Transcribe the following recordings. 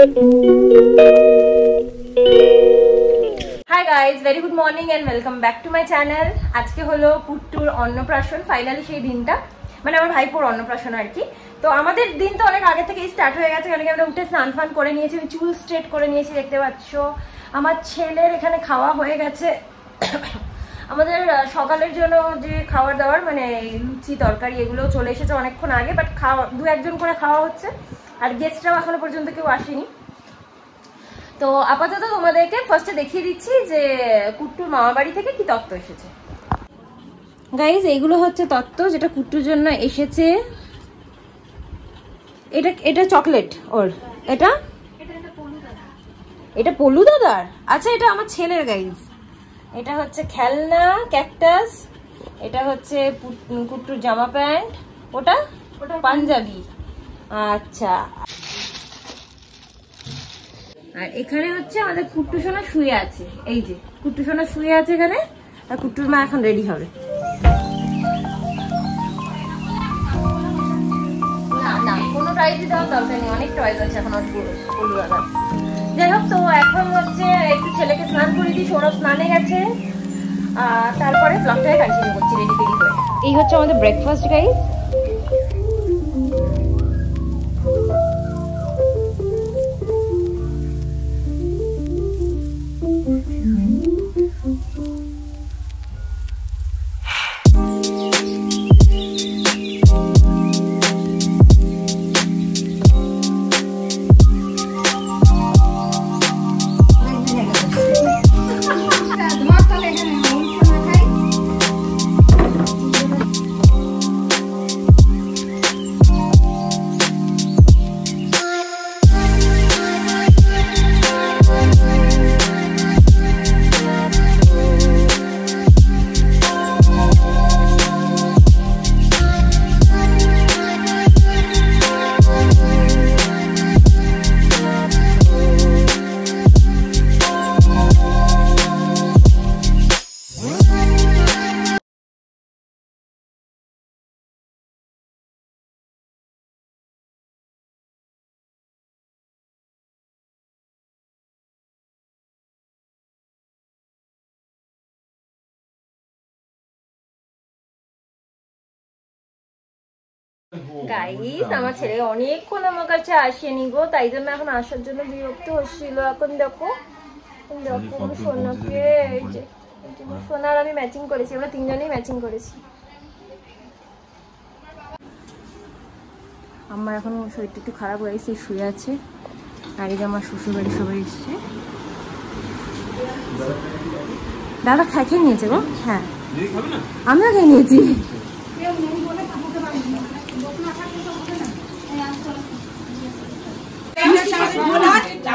High guys, very good morning and welcome back to my channel. আজকে হলো পুট্টুর অন্নপ্রাশন, finally সেই দিনটা, মানে আমার ভাইপোর অন্নপ্রাশন আর কি। তো আমাদের দিন তো অনেক আগে থেকেই স্টার্ট হয়ে গেছে, কারণ আমরা উঠে স্নান ফান করে নিয়েছি, চুল স্ট্রেট করে নিয়েছি, দেখতে পাচ্ছ। আমার ছেলের এখানে খাওয়া হয়ে গেছে। আমাদের সকালের জন্য যে খাবার দাবার মানে লুচি তরকারি এগুলো চলে এসেছে অনেকক্ষণ আগে, বাট খাওয়া দু একজন করে খাওয়া হচ্ছে, আর গেস্টরাও এখনো পর্যন্ত কেউ আসেনি। তো আপাতত তোমাদেরকে ফার্স্টে দেখিয়ে দিচ্ছি যে কুট্টুর মামার বাড়ি থেকে কি তত্ত্ব এসেছে। গাইজ, এইগুলো হচ্ছে তত্ত্ব যেটা কুট্টুর জন্য এসেছে। এটা এটা চকলেট ওর, এটা এটা পলু দাদার। আচ্ছা, এটা আমার ছেলের। গাইজ, এটা হচ্ছে খেলনা ক্যাকটাস, এটা হচ্ছে কুট্টুর জামা প্যান্ট, ওটা ওটা পাঞ্জাবি। আচ্ছা, আর এখানে হচ্ছে আমাদের কুট্টু সোনা শুয়ে আছে। এই যে কুট্টু সোনা শুয়ে আছে এখানে, আর কুট্টুর মা এখন রেডি হবে। না না, কোনো টয়েসই দেওয়ার দরকার নেই, অনেক টয়েস আছে এখন পলু দাদা। যাই হোক, তো এখন হচ্ছে একটু ছেলেকে স্নান করে দিই, সৌরভ স্নানে গেছে, তারপরে ব্লগটাকে কন্টিনিউ করছি রেডি ফেডি হয়ে। এই হচ্ছে আমাদের ব্রেকফাস্ট গাইস। গাইস, আমার ছেলে অনেকক্ষণ আমার কাছে আসেনি গো, তাই জন্য এখন আসার জন্য বিরক্ত হচ্ছিল। এখন দেখো দেখো সোনাকে, এই যে সোনার আমি ম্যাচিং করেছি, আমরা তিনজনেই ম্যাচিং করেছি। আমার এখন শরীরটা একটু খারাপ হয়েছে, শুয়ে আছে। আর এই যে আমার শ্বশুর বাড়ি সবাই এসছে। দাদা খেয়ে নিয়েছে গো। হ্যাঁ, আমিও খেয়ে নিয়েছি।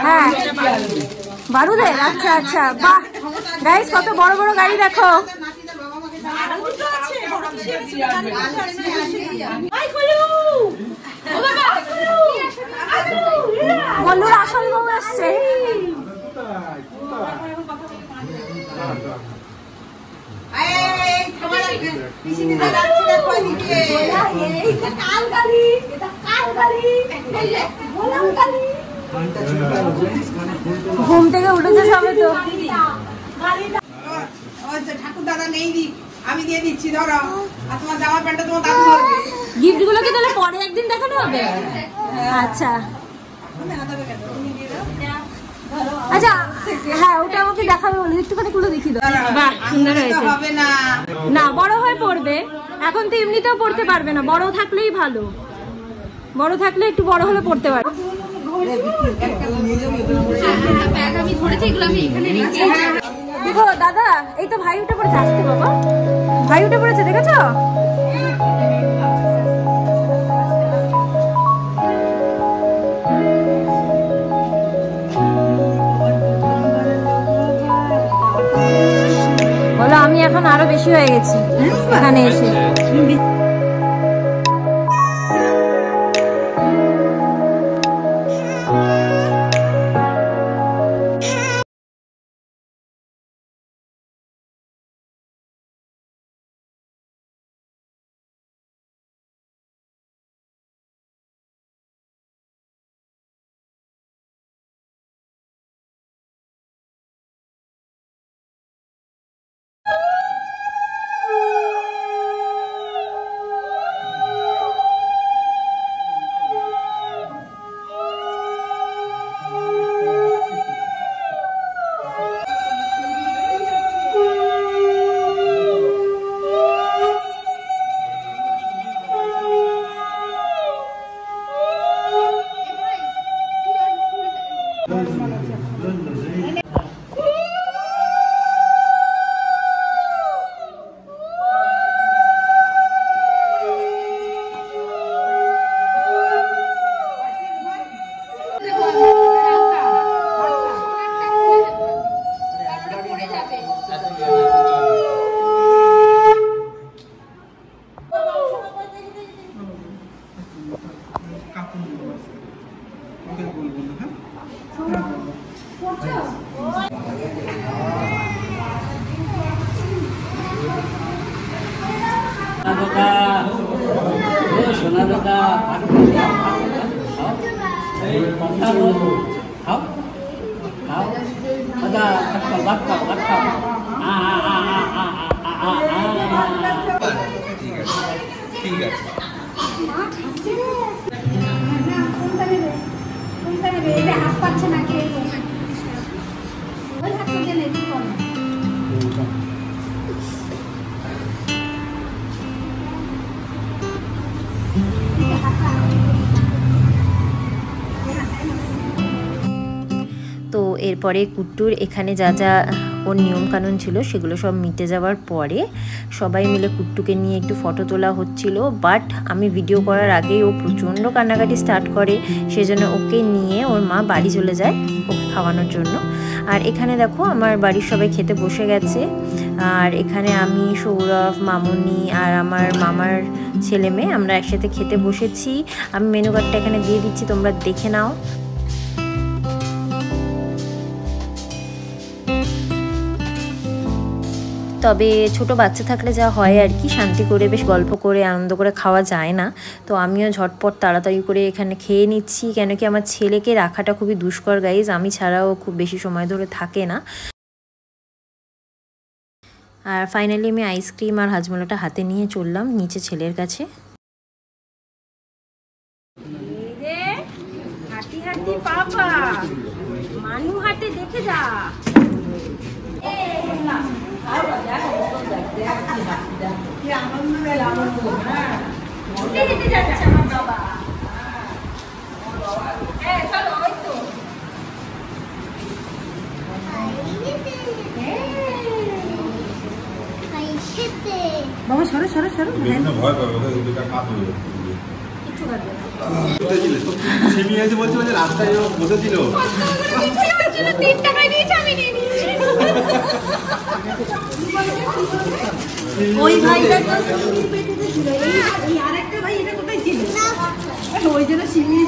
হ্যাঁ, বারুদের। আচ্ছা আচ্ছা, বাহ গাইস, কত বড় বড় গাড়ি দেখো। বন্ধুর আসল বউ আসছে। ঘুম থেকে উঠেছে সবে তো। ঠাকুর দাদা নেই, আমি দিয়ে দিচ্ছি, ধরো। আর তোমার জামা প্যান্টটা তোমার দাদু ধরবে। গিফট গুলো কি তাহলে পরে একদিন দেখানো হবে? আচ্ছা আচ্ছা, হ্যাঁ ওটা আমাকে দেখাবে বলে, একটুখানি খুলে দেখি দাও। বাহ, সুন্দর হয়েছে। না, বড় হয়ে পড়বে, এখন তো এমনিতেও পড়তে পারবে না, বড় থাকলেই ভালো, বড় থাকলে একটু বড় হলে পড়তে পারবে। দেখো দাদা, এই তো ভাই উঠে পড়েছে। আসতে বাবা, ভাই উঠে পড়েছে, দেখেছো? বলো, আমি এখন আরো বেশি হয়ে গেছি এখানে এসে। সোনা দাদা খাও দাদা ভাত খাও ভাত খাও ঠিক আছে হাত পাচ্ছে না কে ওই হাত গেলে কি করবে তো এরপরে কুট্টুর এখানে যা যা ওর নিয়মকানুন ছিল সেগুলো সব মিটে যাওয়ার পরে সবাই মিলে কুট্টুকে নিয়ে একটু ফটো তোলা হচ্ছিল। বাট আমি ভিডিও করার আগেই ও প্রচণ্ড কান্নাকাটি স্টার্ট করে, সেজন্য ওকে নিয়ে ওর মা বাড়ি চলে যায় ওকে খাওয়ানোর জন্য। আর এখানে দেখো আমার বাড়ির সবাই খেতে বসে গেছে। আর এখানে আমি, সৌরভ, মামুনি আর আমার মামার ছেলে মেয়ে আমরা একসাথে খেতে বসেছি। আমি মেনু কার্ডটা এখানে দিয়ে দিচ্ছি, তোমরা দেখে নাও। তবে ছোট বাচ্চা থাকলে যা হয় আর কি, শান্তি করে বেশ গল্প করে আনন্দ করে খাওয়া যায় না। তো আমিও ঝটপট তাড়াতাড়ি করে এখানে খেয়ে নিচ্ছি, কেন কি আমার ছেলেকে রাখাটা খুবই দুষ্কর গাইজ, আমি ছাড়াও খুব বেশি সময় ধরে থাকে না। আর ফাইনালি আমি আইসক্রিম আর হাজমোলাটা হাতে নিয়ে চললাম নিচে ছেলের কাছে। হাঁটি হাঁটি পাপা মানু হাতে দেখে যা। বাবা সরো সরো সরো ভয় পাবে বলছে রাস্তায় বসেছিল ওই ভাইটা আরেকটা ভাই এটা কোথায় ছিল ওই জন্য সিমিয়ে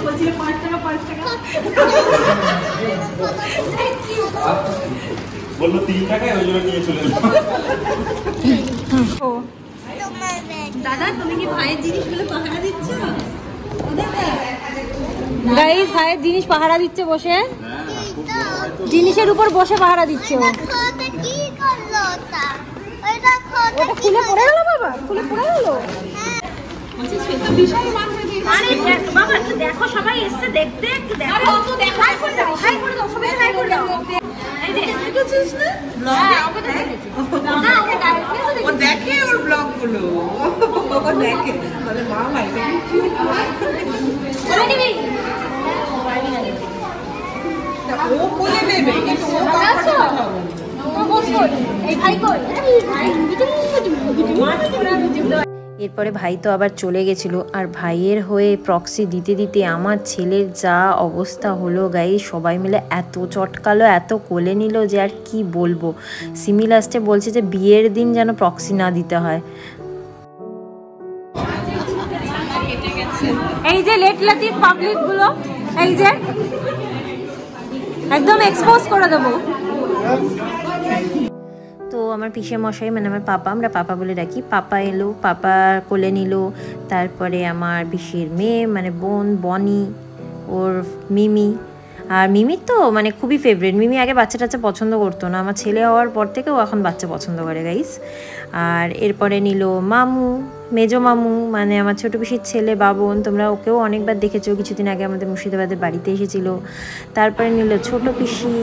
বলছিল 5 টাকা 5 টাকা বললো 3 টাকায় ওই জন্য নিয়ে চলে এলাম। দাদা তুমি কি ভাইয়ের জিনিসগুলো পাহারা দিচ্ছ? গাইস ভাইয়ের জিনিস পাহারা দিচ্ছে বসে, জিনিসের উপর বসে পাহারা দিচ্ছে। ওটা খুলে পড়ে গেল বাবা, খুলে পড়ে গেল। বাবা একটু দেখো, সবাই এসছে দেখতে, একটু দেখো। হাই করে দাও, হাই করে দাও, সবাই হাই করে দাও। এই যে দেখেছিস না ব্লগ? না ওকে ডাইরেক্টলি ও দেখে ওর ব্লগ গুলো, ও দেখে বলে মা ভাইটা কি বলে নিবি ও কোলে নেবে কিন্তু ও কাছে হবে ও বস কই এই ভাই কই ভাই এরপরে ভাই তো আবার চলে গেছিল। আর ভাইয়ের হয়ে প্রক্সি দিতে দিতে আমার ছেলের যা অবস্থা হলো গাই, সবাই মিলে এত চটকালো, এত কোলে নিল যে আর কি বলবো। সিমি লাস্টে বলছে যে বিয়ের দিন যেন প্রক্সি না দিতে হয়। এই যে লেট লাতিফ পাবলিক গুলো, এই যে একদম এক্সপোজ করে দেবো। তো আমার পিসে মশাই মানে আমার পাপা, আমরা পাপা বলে ডাকি, পাপা এলো, পাপা কোলে নিল। তারপরে আমার পিসির মেয়ে মানে বোন বনি, ওর মিমি। আর মিমির তো মানে খুবই ফেভারিট। মিমি আগে বাচ্চা টাচ্চা পছন্দ করতো না, আমার ছেলে হওয়ার পর থেকে ও এখন বাচ্চা পছন্দ করে গাইস। আর এরপরে নিল মামু, মেজো মামু মানে আমার ছোটো পিসির ছেলে বাবন, তোমরা ওকেও অনেকবার দেখেছো, কিছুদিন আগে আমাদের মুর্শিদাবাদের বাড়িতে এসেছিল। তারপরে নিল ছোটো পিসি,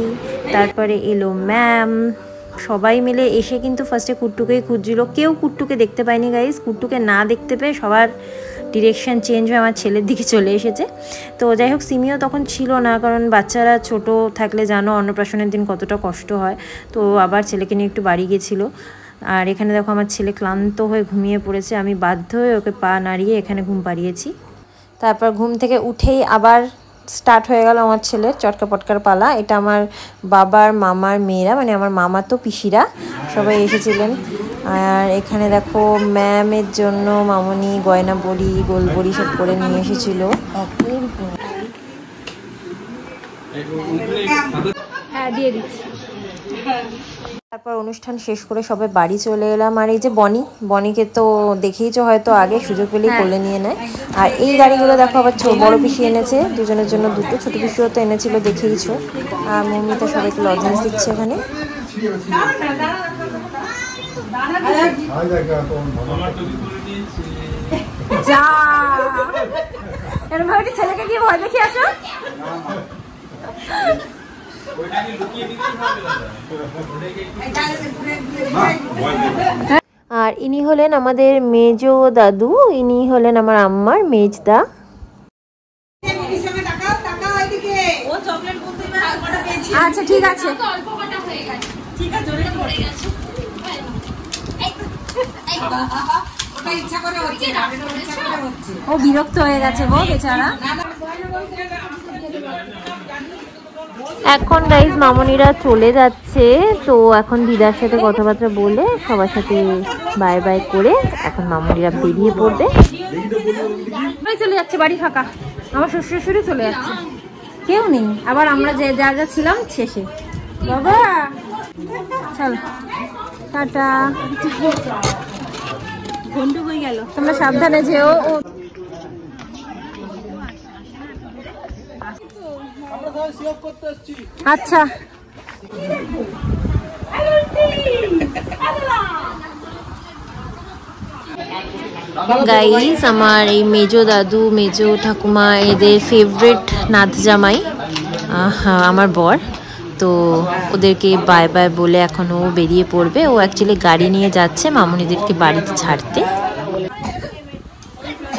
তারপরে এলো ম্যাম। সবাই মিলে এসে কিন্তু ফার্স্টে কুট্টুকেই খুঁজছিল, কেউ কুট্টুকে দেখতে পায়নি গাইস। কুট্টুকে না দেখতে পেয়ে সবার ডিরেকশন চেঞ্জ হয়ে আমার ছেলের দিকে চলে এসেছে। তো যাই হোক সিমিও তখন ছিল না, কারণ বাচ্চারা ছোট থাকলে জানো অন্নপ্রাশনের দিন কতটা কষ্ট হয়। তো আবার ছেলেকে নিয়ে একটু বাড়ি গেছিলো। আর এখানে দেখো আমার ছেলে ক্লান্ত হয়ে ঘুমিয়ে পড়েছে, আমি বাধ্য হয়ে ওকে পা নাড়িয়ে এখানে ঘুম পাড়িয়েছি। তারপর ঘুম থেকে উঠেই আবার স্টার্ট হয়ে গেল আমার ছেলের চটকা পটকার পালা। এটা আমার বাবার মামার মেয়েরা মানে আমার মামা তো পিসিরা সবাই এসেছিলেন। আর এখানে দেখো ম্যামের জন্য মামনি গয়না বড়ি গোল বড়ি সব করে নিয়ে এসেছিল। হ্যাঁ দিয়ে দিচ্ছি। তারপর অনুষ্ঠান শেষ করে সবাই বাড়ি চলে এলাম। আর এই যে বনিকে তো দেখেইছো হয়তো, আগে সুযোগ পেলেই কোলে নিয়ে নেয়। আর এই গাড়িগুলো দেখো আবার বড় পিসি এনেছে দুজনের জন্য দুটো, ছোট পিসিও তো এনেছিল দেখেইছো। আর মম্মিতা সবাইকে লজেন্স দিচ্ছে এখানে। যা এরকম ভাবে ছেলেকে গিয়ে ভয় দেখিয়ে আসো। আর ইনি হলেন আমাদের মেজো দাদু, ইনি হলেন আমার আম্মার মেজদা। আচ্ছা ঠিক আছে, ও বিরক্ত হয়ে গেছে গো বেচারা। এখন গাইস মামনিরা চলে যাচ্ছে, তো এখন দিদার সাথে কথাবার্তা বলে সবার সাথে বাই বাই করে এখন মামনিরা বেরিয়ে পড়বে। চলে যাচ্ছে, বাড়ি ফাঁকা, আমার শ্বশুর শাশুড়ি চলে যাচ্ছে, কেউ নেই। আবার আমরা যে যা যা ছিলাম শেষে। বাবা চলো টাটা, ঘন্টু হয়ে গেল, তোমরা সাবধানে যেও। আচ্ছা গাইস, আমার এই মেজো দাদু মেজো ঠাকুমা এদের ফেভারিট নাথ জামাই আমার বর, তো ওদেরকে বাই বাই বলে এখন ও বেরিয়ে পড়বে। ও অ্যাকচুয়ালি গাড়ি নিয়ে যাচ্ছে মামুনিদেরকে বাড়িতে ছাড়তে।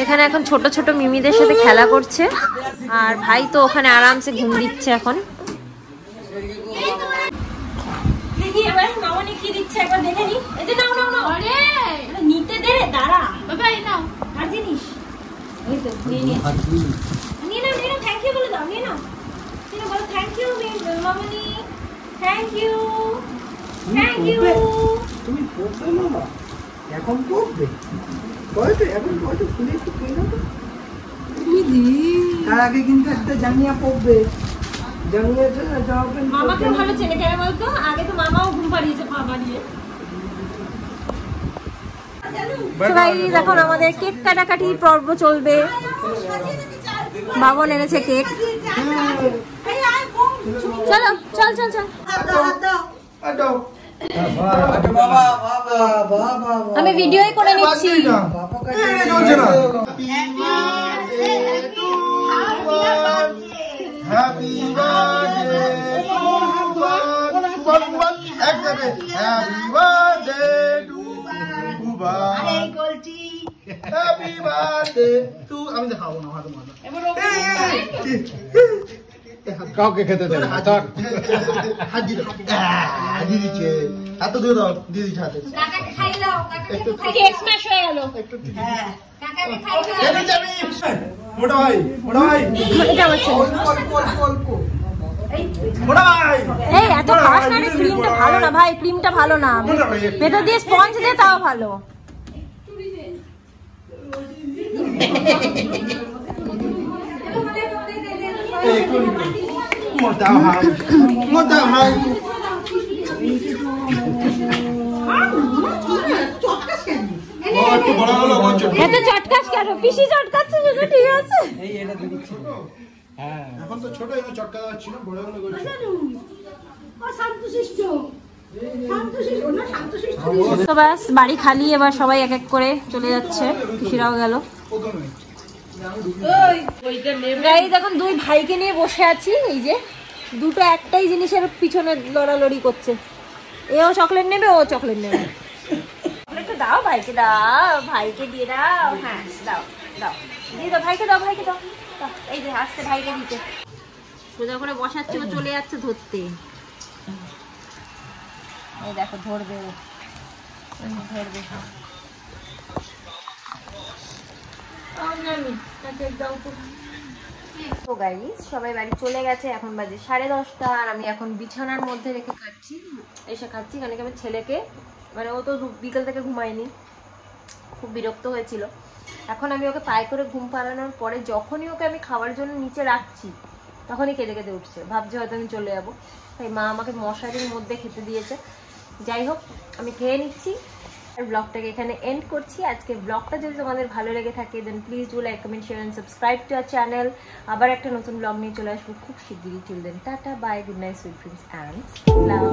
এখানে এখন ছোট ছোট মিমিদের সাথে খেলা করছে, আর ভাই তো ওখানে আরামসে ঘুম দিচ্ছে এখন। আগে কিন্তু একটা জাঙ্গিয়া পড়বে, মামাকে ভালো চেনে কেন বলতো, আগে তো মামাও ঘুম পাড়িয়েছে পা বাড়িয়ে। এখন আমাদের কেক কাটাকাটি পর্ব চলবে। বাবন এনেছে কেক, চলো চল চল চল। আমি ভিডিওই করে নিচ্ছি। Happy birthday Happy birthday to Buba. Happy birthday to আমি দেখাবো না হাতে মারো। কাউকে খেতে দেবে না, থাক। হাত দিও, দিদিকে এত দিয়ে দাও, দিদি হাতে। কাকাকে খাই দাও, কাকাকে খাই। কেক স্ম্যাশ হয়ে গেল। হ্যাঁ, কাকাকে খাই দাও। মোটা ভাই এটা হচ্ছে এই এত খাস না রে, ক্রিমটা ভালো না ভাই, ক্রিমটা ভালো না, ভেতর দিয়ে স্পঞ্জ দে তাও ভালো। মোটা ভাই এত চটকাস কেন? পিসি চটকাচ্ছে সেটা ঠিক আছে। এখন তো ছোট চটকা যাচ্ছিল, বড় হলে তো ব্যাস বাড়ি খালি, এবার সবাই এক এক করে চলে যাচ্ছে, পিসিরাও গেল। এখন দুই ভাইকে নিয়ে বসে আছি, এই যে দুটো একটাই জিনিসের পিছনে লড়ালড়ি করছে, এও চকলেট নেবে ও চকলেট নেবে। দাও ভাইকে, দাও ভাইকে দিয়ে দাও, হ্যাঁ দাও দাও দিয়ে দাও, ভাইকে দাও, ভাইকে দাও, এই যে আসছে ভাইকে দিতে, সোজা করে বসাচ্ছে, ও চলে যাচ্ছে ধরতে। এই দেখো ধরবে, ও ধরবে। তো গাইস সবাই বাড়ি চলে গেছে, এখন বাজে 10:30, আর আমি এখন বিছানার মধ্যে রেখে খাচ্ছি, এসে খাচ্ছি, কারণ আমি ছেলেকে মানে ও তো বিকেল থেকে ঘুমায়নি, খুব বিরক্ত হয়েছিল। এখন আমি ওকে পায়ে করে ঘুম পাড়ানোর পরে যখনই ওকে আমি খাওয়ার জন্য নিচে রাখছি তখনই কেঁদে কেঁদে উঠছে, ভাবছে হয়তো আমি চলে যাবো। তাই মা আমাকে মশারির মধ্যে খেতে দিয়েছে। যাই হোক, আমি খেয়ে নিচ্ছি আর ব্লগটাকে এখানে এন্ড করছি। আজকে ব্লগটা যদি তোমাদের ভালো লেগে থাকে then please do like, comment, share and subscribe to our channel. আবার একটা নতুন ব্লগ নিয়ে চলে আসবো খুব শিগগিরই। Till then tata, bye, good night, sweet dreams and love.